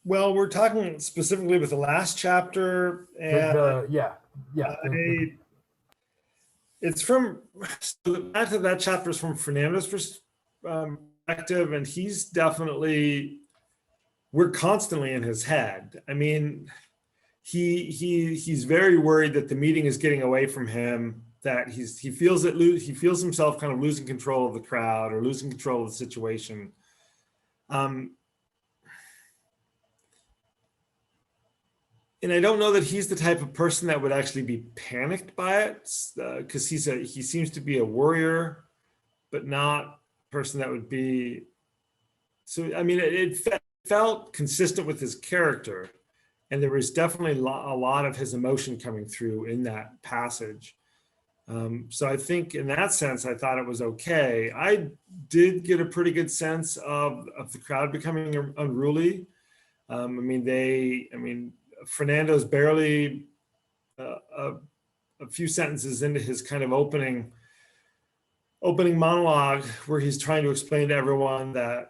Well, we're talking specifically with the last chapter, and it's from that chapter is from Fernando's perspective, and he's definitely, we're constantly in his head. I mean, he's very worried that the meeting is getting away from him, that he feels himself kind of losing control of the crowd or losing control of the situation. and I don't know that he's the type of person that would actually be panicked by it, because he seems to be a worrier, but not a person that would be. So I mean, it felt consistent with his character, and there was definitely a lot of his emotion coming through in that passage. So I think in that sense, I thought it was okay. I did get a pretty good sense of the crowd becoming unruly. I mean, Fernando's barely a few sentences into his kind of opening monologue, where he's trying to explain to everyone that,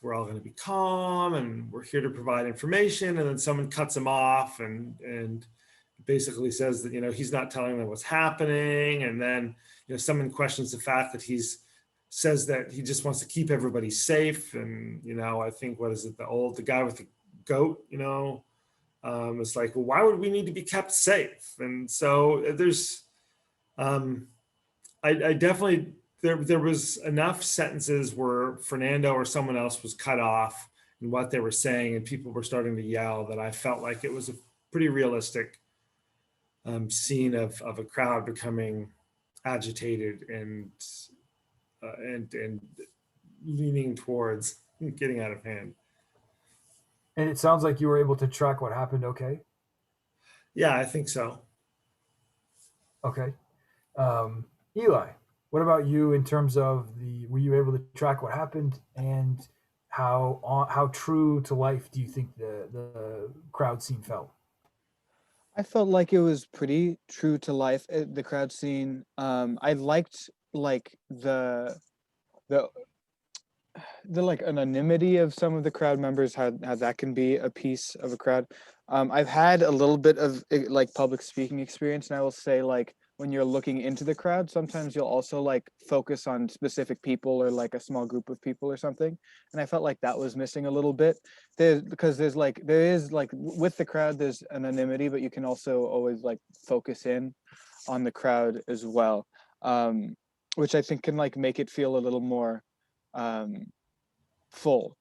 we're all going to be calm and we're here to provide information. And then someone cuts him off and basically says that, he's not telling them what's happening. And then, someone questions the fact that says that he just wants to keep everybody safe. And, I think, what is it? The guy with the goat, it's like, well, why would we need to be kept safe? And so there's, I definitely, there was enough sentences where Fernando or someone else was cut off in what they were saying, and people were starting to yell, that I felt like it was a pretty realistic scene of a crowd becoming agitated and leaning towards getting out of hand. And it sounds like you were able to track what happened. Okay. Yeah, I think so. Okay. Eli, what about you in terms of were you able to track what happened, and how true to life do you think the crowd scene felt? I felt like it was pretty true to life. The crowd scene. I liked like the like anonymity of some of the crowd members, how that can be a piece of a crowd. I've had a little bit of like public speaking experience, and I will say, like, when you're looking into the crowd, sometimes you'll also like focus on specific people or like a small group of people or something. And I felt like that was missing a little bit. There is like with the crowd, there's anonymity, but you can also always like focus in on the crowd as well, which I think can like make it feel a little more full,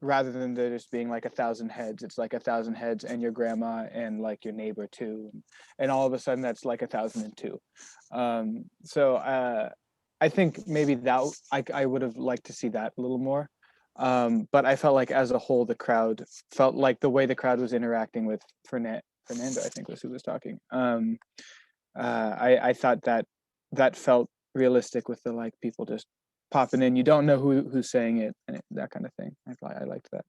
rather than there just being like 1,000 heads. It's like 1,000 heads and your grandma and like your neighbor too, and all of a sudden that's like 1,002. So I think maybe that I would have liked to see that a little more, but I felt like as a whole the crowd felt like the way the crowd was interacting with Fernando, I think was who was talking. I thought that felt realistic, with the like people just popping in. You don't know who's saying it, and that kind of thing. I liked that.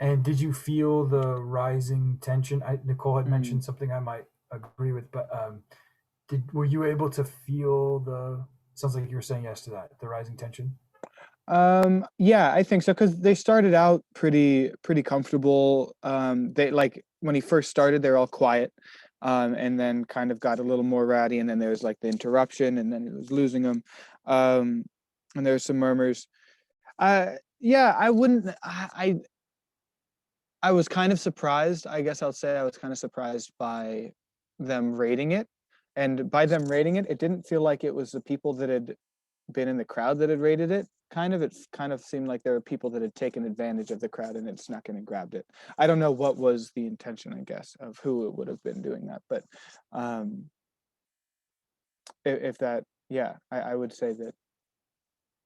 And did you feel the rising tension? Nichole had mentioned something I might agree with, but were you able to feel sounds like you were saying yes to that, the rising tension? Yeah, I think so, because they started out pretty comfortable. They, like, when he first started, they're all quiet, and then kind of got a little more ratty, and then there was like the interruption, and then it was losing them, and there was some murmurs. Yeah, I was kind of surprised. I guess I'll say I was kind of surprised by them rating it, and by them rating it, it didn't feel like it was the people that had been in the crowd that had rated it. It kind of seemed like there were people that had taken advantage of the crowd and had snuck in and grabbed it. I don't know what was the intention, I guess, of who it would have been doing that, but if that, yeah, I would say that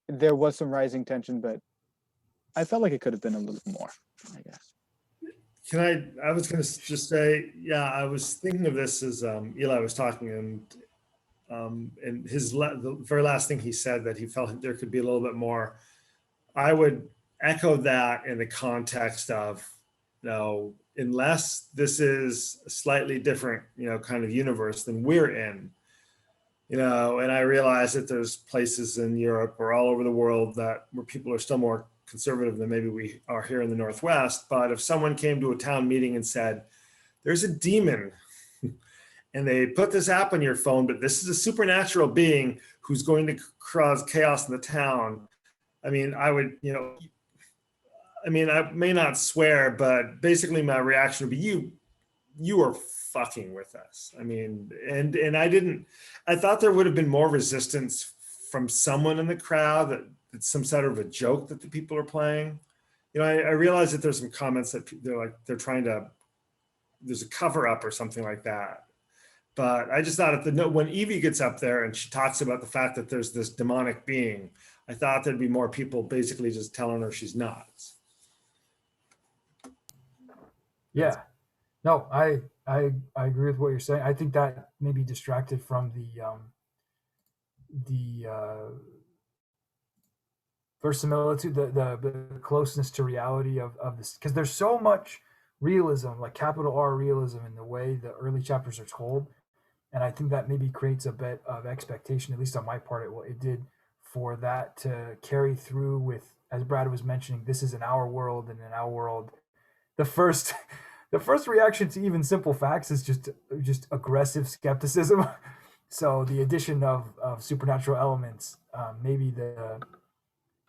there was some rising tension, but I felt like it could have been a little more, I guess. I was going to just say, yeah, I was thinking of this as Eli was talking, and the very last thing he said, that he felt there could be a little bit more. I would echo that in the context of, unless this is a slightly different, kind of universe than we're in, and I realize that there's places in Europe or all over the world where people are still more conservative than maybe we are here in the Northwest. But if someone came to a town meeting and said, there's a demon and they put this app on your phone, but this is a supernatural being who's going to cause chaos in the town. I mean, I would, I may not swear, but basically my reaction would be, you are fucking with us. I mean, and I thought there would have been more resistance from someone in the crowd, that it's some sort of a joke that the people are playing. I realize that there's some comments that they're trying to, there's a cover up or something like that. But I just thought when Evie gets up there and she talks about the fact that there's this demonic being, I thought there'd be more people basically just telling her she's nuts. Yeah. No, I agree with what you're saying. I think that maybe distracted from the verisimilitude, the closeness to reality of this, because there's so much realism, like capital R realism, in the way the early chapters are told, and I think that maybe creates a bit of expectation, at least on my part. It did, for that to carry through with, as Brad was mentioning, this is in our world, and in our world, the first the first reaction to even simple facts is just aggressive skepticism. So the addition of supernatural elements, maybe the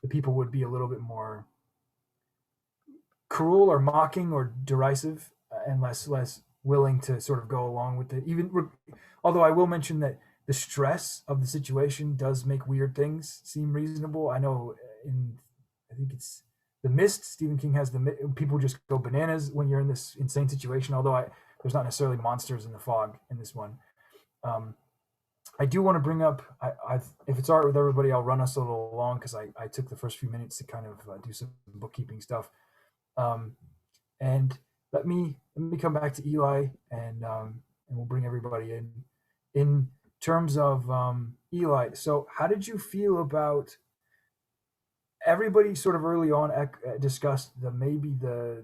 people would be a little bit more cruel or mocking or derisive, and less willing to sort of go along with it. Although I will mention that the stress of the situation does make weird things seem reasonable. I know I think it's The Mist, Stephen King has people just go bananas when you're in this insane situation. Although there's not necessarily monsters in the fog in this one. I do want to bring up, if it's all right with everybody, I'll run us a little long because I took the first few minutes to kind of do some bookkeeping stuff. And let me come back to Eli, and we'll bring everybody in. In terms of Eli, so how did you feel about, everybody sort of early on discussed maybe the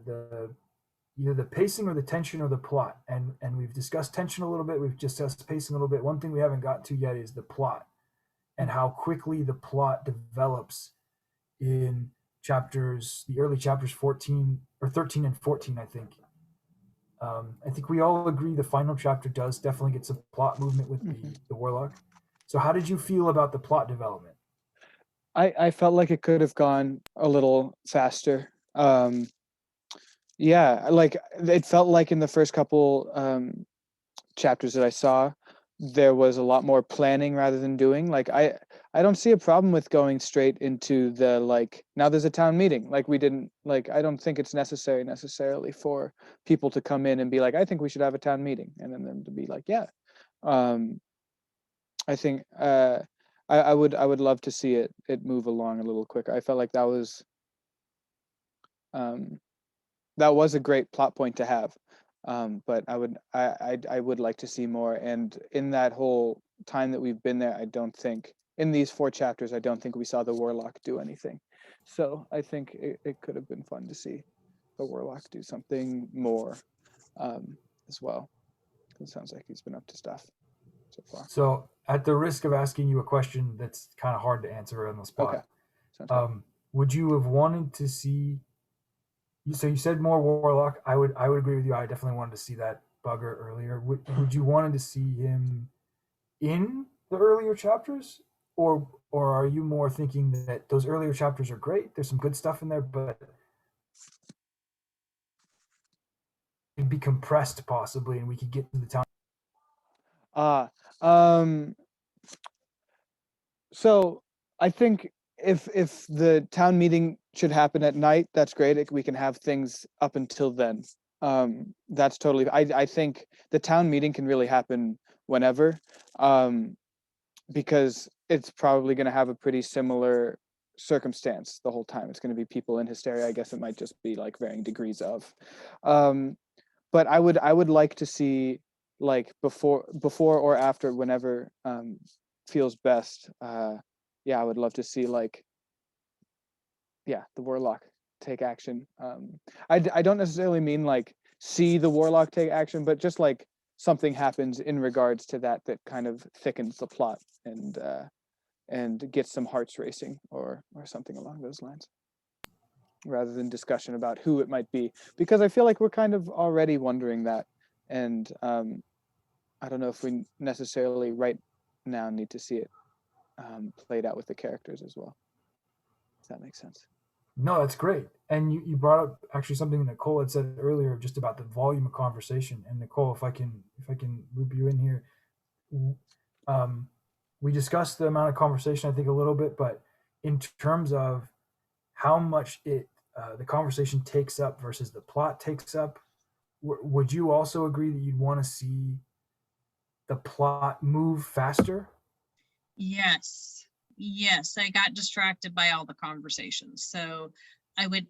either the pacing or the tension or the plot, and we've discussed tension a little bit, we've discussed pacing a little bit. One thing we haven't got to yet is the plot, and how quickly the plot develops in the early chapters 13 and 14, I think. I think we all agree the final chapter does definitely get some plot movement with the Warlock. So how did you feel about the plot development? I felt like it could have gone a little faster. Yeah, like it felt like in the first couple chapters that I saw, there was a lot more planning rather than doing. Like I don't see a problem with going straight into the, like, now there's a town meeting. Like we didn't, like, I don't think it's necessarily for people to come in and be like, I think we should have a town meeting, and then them to be like, yeah. I think I would love to see it move along a little quicker. I felt like that was a great plot point to have. But I would like to see more. And in that whole time that we've been there, I don't think, in these 4 chapters, I don't think we saw the Warlock do anything. So I think it could have been fun to see the Warlock do something more as well. It sounds like he's been up to stuff so far. So at the risk of asking you a question that's kind of hard to answer on the spot, Okay. Would you have wanted to see, so you said more Warlock. I would agree with you. I definitely wanted to see that bugger earlier. Would you wanted to see him in the earlier chapters, or are you more thinking that those earlier chapters are great? There's some good stuff in there, but it'd be compressed possibly, and we could get to the town. So I think if the town meeting should happen at night, that's great. We can have things up until then. That's totally, I think the town meeting can really happen whenever, because it's probably going to have a pretty similar circumstance the whole time. It's going to be people in hysteria. I guess it might just be like varying degrees of, but I would like to see, like, before or after, whenever feels best. Yeah, I would love to see, like, the Warlock take action. I don't necessarily mean like see the Warlock take action, but just like something happens in regards to that kind of thickens the plot and gets some hearts racing or something along those lines, rather than discussion about who it might be, because I feel like we're kind of already wondering that, and I don't know if we necessarily right now need to see it played out with the characters as well. If that makes sense. No, that's great. And you brought up actually something Nichole had said earlier, just about the volume of conversation. And Nichole, if I can loop you in here, we discussed the amount of conversation, I think, a little bit, but in terms of how much it the conversation takes up versus the plot takes up. Would you also agree that you'd want to see the plot move faster? Yes. Yes, I got distracted by all the conversations. So I would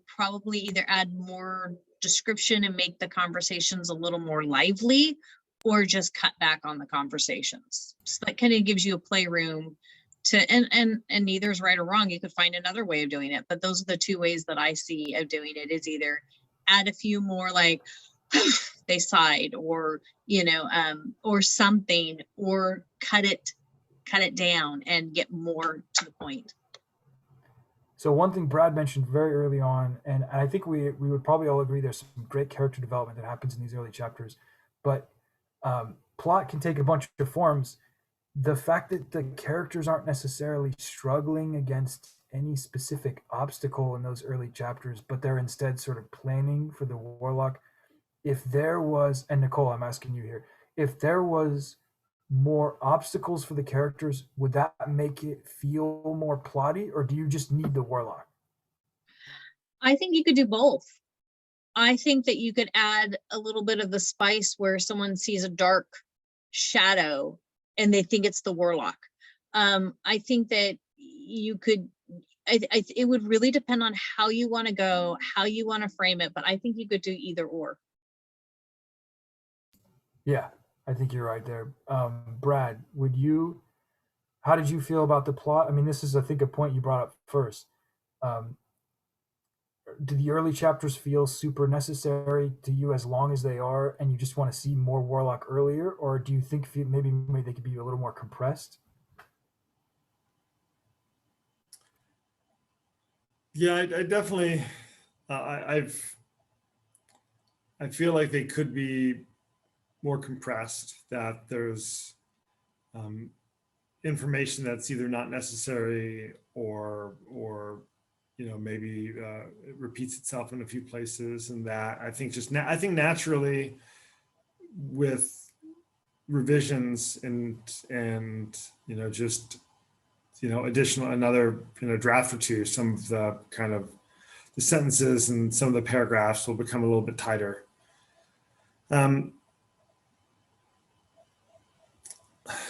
probably either add more description and make the conversations a little more lively, or just cut back on the conversations. So that kind of gives you a playroom to, and neither is right or wrong. You could find another way of doing it, but those are the two ways that I see of doing it, is either add a few more like they sighed, or or something, or cut it down and get more to the point. So one thing Brad mentioned very early on, and I think we would probably all agree there's some great character development that happens in these early chapters, but plot can take a bunch of forms. The fact that the characters aren't necessarily struggling against any specific obstacle in those early chapters, but they're instead sort of planning for the Warlock. If there was, and Nichole, I'm asking you here, if there was more obstacles for the characters, would that make it feel more plotty, or do you just need the Warlock? I think you could do both. I think that you could add a little bit of the spice where someone sees a dark shadow and they think it's the Warlock. I think that you could, it would really depend on how you want to go, how you want to frame it, but I think you could do either or. Yeah, I think you're right there. Brad, how did you feel about the plot? I mean, this is, I think, a point you brought up first. Do the early chapters feel super necessary to you as long as they are, and you just want to see more Warlock earlier, or do you think maybe they could be a little more compressed? Yeah, I definitely, I feel like they could be more compressed, that there's information that's either not necessary or maybe it repeats itself in a few places, and that I think I think naturally with revisions and just additional another draft or two, some of the kind of the sentences and some of the paragraphs will become a little bit tighter.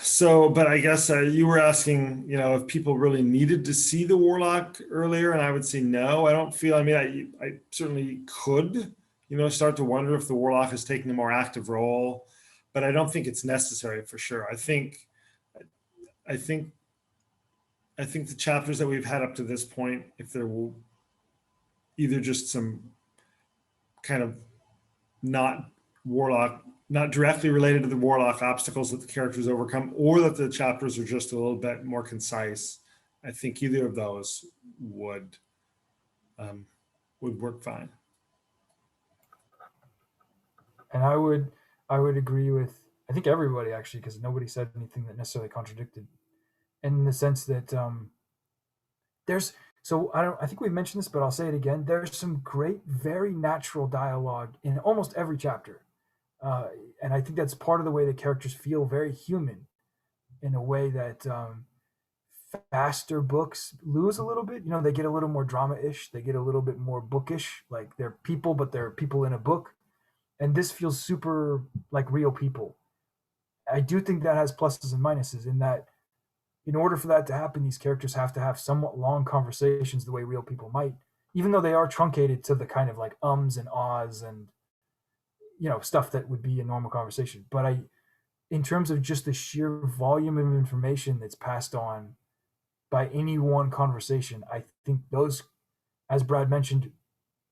So, but I guess you were asking, if people really needed to see the Warlock earlier, and I would say no. I don't feel. I mean, I certainly could, start to wonder if the Warlock is taking a more active role, but I don't think it's necessary for sure. I think the chapters that we've had up to this point, if there will either just some kind of not directly related to the Warlock obstacles that the characters overcome, or that the chapters are just a little bit more concise, I think either of those would work fine. And I would agree with, I think, everybody, actually, because nobody said anything that necessarily contradicted, in the sense that I think we mentioned this, but I'll say it again. There's some great, very natural dialogue in almost every chapter. And I think that's part of the way the characters feel very human, in a way that faster books lose a little bit. They get a little more drama-ish. They get a little bit more bookish, like they're people, but they're people in a book. And this feels super like real people. I do think that has pluses and minuses, in that in order for that to happen, these characters have to have somewhat long conversations the way real people might, even though they are truncated to the kind of like ums and ahs and stuff that would be a normal conversation. But in terms of just the sheer volume of information that's passed on by any one conversation, I think those, as Brad mentioned,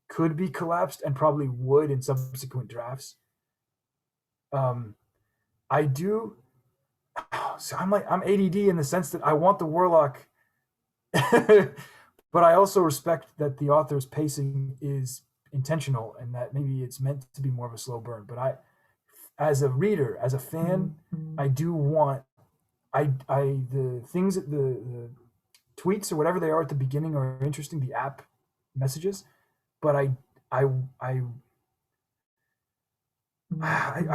could be collapsed, and probably would in subsequent drafts. I do. So I'm ADD in the sense that I want the Warlock, but I also respect that the author's pacing is intentional, and that maybe it's meant to be more of a slow burn. But as a reader, as a fan, I do want the things that the tweets or whatever they are at the beginning are interesting, the app messages, but I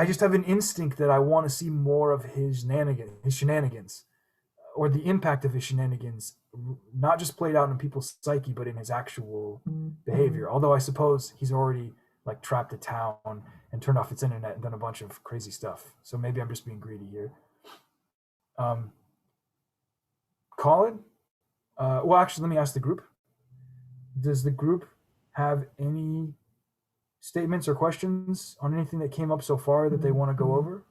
just have an instinct that I want to see more of his shenanigans, or the impact of his shenanigans, not just played out in people's psyche, but in his actual behavior. Although I suppose he's already like trapped a town and turned off its internet and done a bunch of crazy stuff. So maybe I'm just being greedy here. Colin, well, actually, let me ask the group. Does the group have any statements or questions on anything that came up so far that they want to go over?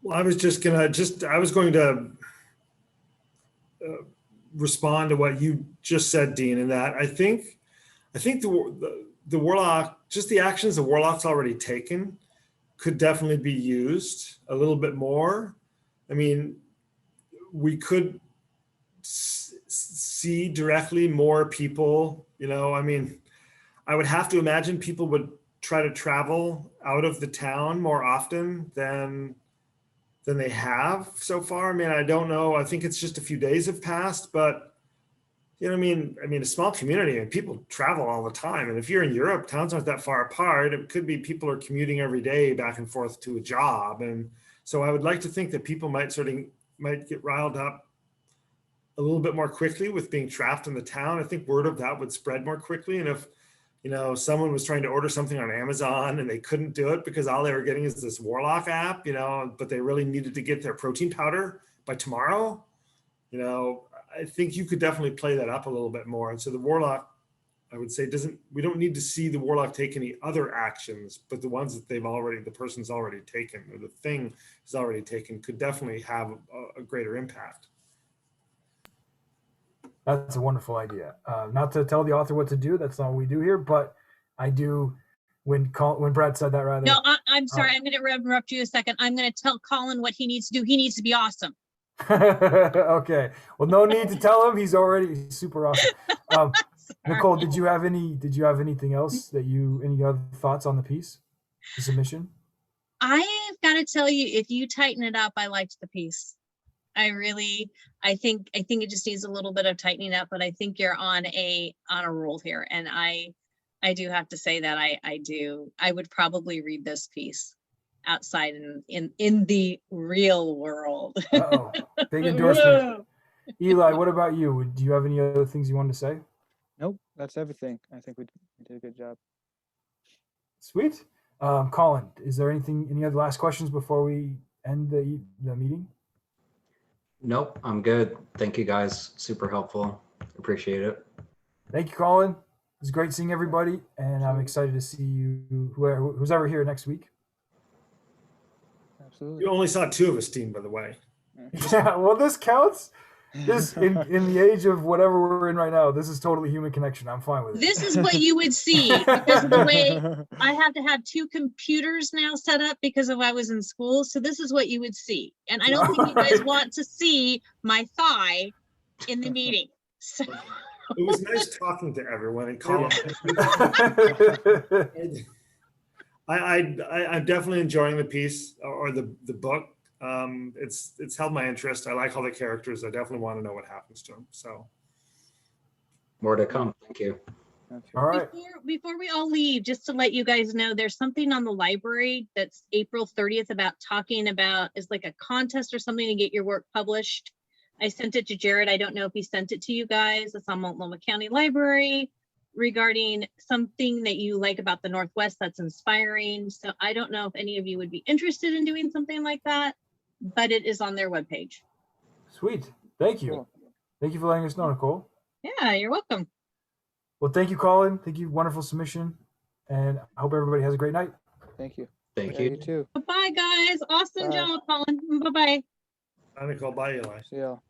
Well, I was going to respond to what you just said, Dean, in that I think the Warlock, just the actions the Warlock's already taken could definitely be used a little bit more. I mean, we could see directly more people, I mean, I would have to imagine people would try to travel out of the town more often than they have so far. I mean, I don't know. I think it's just a few days have passed, but I mean, a small community and people travel all the time. And if you're in Europe, towns aren't that far apart. It could be people are commuting every day back and forth to a job. And so I would like to think that people might get riled up a little bit more quickly with being trapped in the town. I think word of that would spread more quickly. And if, someone was trying to order something on Amazon and they couldn't do it because all they were getting is this Warlock app, but they really needed to get their protein powder by tomorrow, I think you could definitely play that up a little bit more. And so the Warlock, I would say, we don't need to see the Warlock take any other actions, but the ones that the person's already taken or the thing is already taken could definitely have a greater impact. That's a wonderful idea. Not to tell the author what to do. That's not what we do here, but I do. When Brad said that, rather. No, I'm sorry. I'm going to interrupt you a second. I'm going to tell Colin what he needs to do. He needs to be awesome. Okay. Well, no need to tell him. He's already super awesome. Nichole, did you have anything else any other thoughts on the piece, the submission? I've got to tell you, if you tighten it up, I liked the piece. I think it just needs a little bit of tightening up, but I think you're on a roll here. And I do have to say that I would probably read this piece outside in the real world. Uh-oh. Big endorsement. Eli, what about you? Do you have any other things you wanted to say? Nope, that's everything. I think we did a good job. Sweet. Colin, is there any other last questions before we end the meeting? Nope, I'm good. Thank you guys. Super helpful. Appreciate it. Thank you, Colin. It was great seeing everybody, and I'm excited to see you, who's ever here next week. Absolutely. You only saw 2 of us, Dean, by the way. Yeah, well, this counts. This in the age of whatever we're in right now, this is totally human connection. I'm fine with it. This is what you would see because of the way I have to have 2 computers now set up because of I was in school. So this is what you would see. And I don't think you guys want to see my thigh in the meeting. So It was nice talking to everyone and Colin. I'm definitely enjoying the piece or the book. It's held my interest. I like all the characters. I definitely want to know what happens to them. So More to come. Thank you. All right. before we all leave, just to let you guys know, there's something on the library that's April 30th about talking about is like a contest or something to get your work published. I sent it to Jared. I don't know if he sent it to you guys. It's on Multnomah County Library regarding something that you like about the Northwest that's inspiring. So I don't know if any of you would be interested in doing something like that, but it is on their webpage. Sweet. Thank you. Cool. Thank you for letting us know, Nichole. Yeah, you're welcome. Well, thank you, Colin. Thank you. Wonderful submission. And I hope everybody has a great night. Thank you. Thank Yeah, you. you too. Bye, guys. Awesome Bye. job, Colin. Bye-bye. Bye, Nichole. Bye, Eli. See y'all.